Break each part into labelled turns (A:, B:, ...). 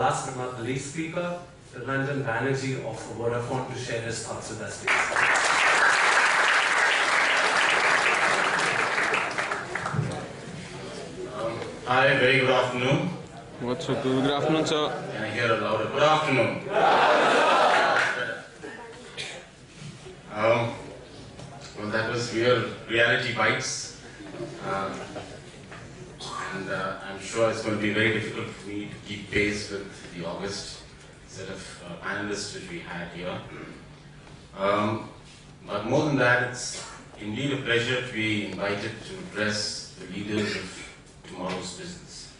A: Last but not the least speaker, Ranjan Banerjee of Vodafone to share his thoughts with us, please.
B: Hi, very good afternoon.
C: What's up? Good afternoon, sir.
B: Can I hear a louder? Good afternoon. Well, that was real reality bites. I'm sure it's going to be very difficult for me to keep pace with the August set of panelists which we had here. But more than that, it's indeed a pleasure to be invited to address the leaders of tomorrow's business.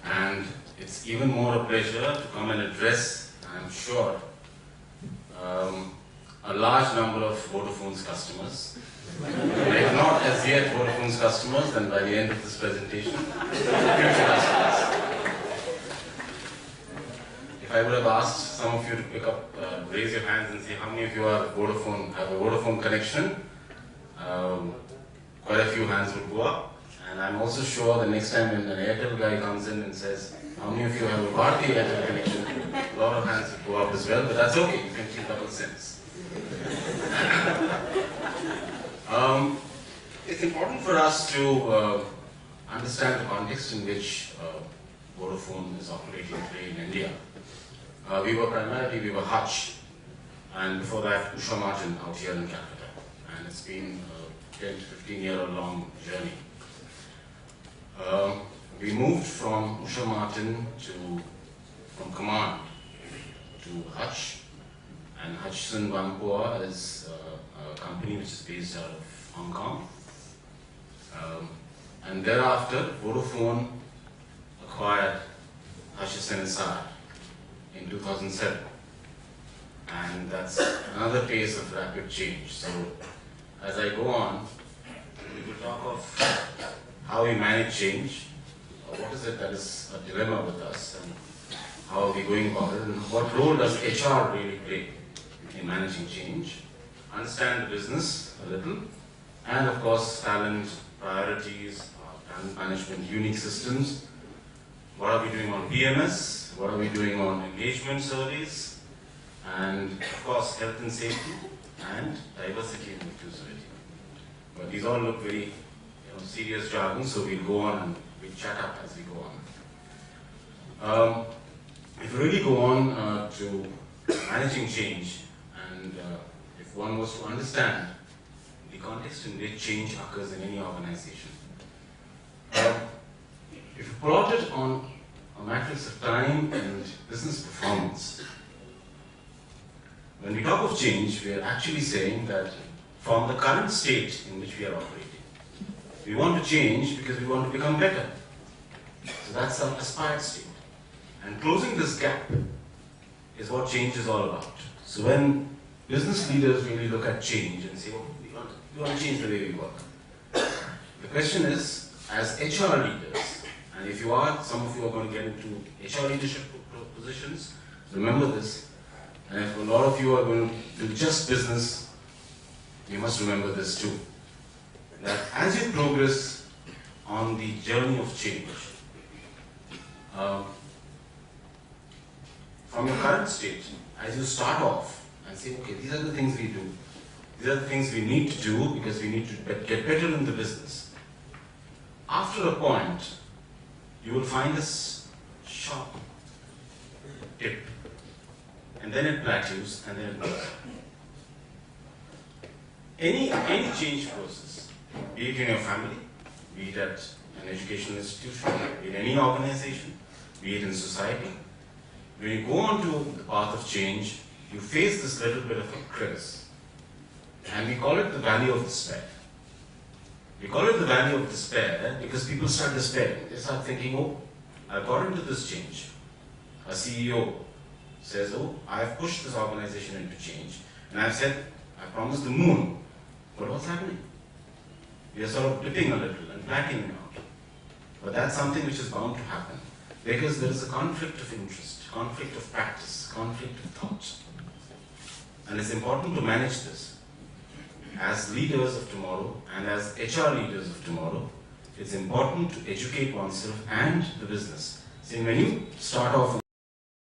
B: And it's even more a pleasure to come and address, I'm sure, a large number of Vodafone's customers. If not as yet Vodafone's customers, then by the end of this presentation, future customers. If I would have asked some of you to pick up, raise your hands and say how many of you have a Vodafone connection, quite a few hands would go up. And I'm also sure the next time when an Airtel guy comes in and says, how many of you have a Bharti Airtel connection, a lot of hands would go up as well, but that's okay, you can keep double sense. It's important for us to understand the context in which Vodafone is operating today in India. We were Hutch, and before that Usha Martin out here in Calcutta. And it's been a 10 to 15 year long journey. We moved from Usha Martin from Command to Hutch, and Hutchison Wanpoa is a company which is based out of Hong Kong. And thereafter, Vodafone acquired Hutchison SR in 2007. And that's another phase of rapid change. So as I go on, we will talk of how we manage change, what is it that is a dilemma with us, and how are we going about it, and what role does HR really play in managing change, understand the business a little, and of course talent, priorities, talent management, unique systems, what are we doing on PMS, what are we doing on engagement surveys, and of course health and safety, and diversity and inclusivity. But these all look very serious jargon, so we'll go on and we'll chat up as we go on. If we really go on to managing change, and if one was to understand the context in which change occurs in any organization, if you plot it on a matrix of time and business performance, when we talk of change, we are actually saying that from the current state in which we are operating, we want to change because we want to become better. So that's our aspired state. And closing this gap is what change is all about. So when business leaders really look at change and say, oh, we want to change the way we work. The question is, as HR leaders, and if you are, some of you are going to get into HR leadership positions, remember this. And if a lot of you are going to do just business, you must remember this too. That as you progress on the journey of change, from your current state, as you start off and say, okay, these are the things we do, these are the things we need to do because we need to get better in the business. After a point, you will find this sharp tip, and then it plateaus, and then it goes up. Any change process, be it in your family, be it at an educational institution, be it in any organization, be it in society, when you go on to the path of change, you face this little bit of a crevice. And we call it the valley of despair. We call it the valley of despair because people start despairing. They start thinking, oh, I've got into this change. A CEO says, oh, I've pushed this organization into change. And I've said, I promised the moon. But what's happening? We are sort of dipping a little and flattening out. But that's something which is bound to happen because there is a conflict of interest, conflict of practice, conflict of thought. And it's important to manage this. As leaders of tomorrow and as HR leaders of tomorrow, it's important to educate oneself and the business See, when you start off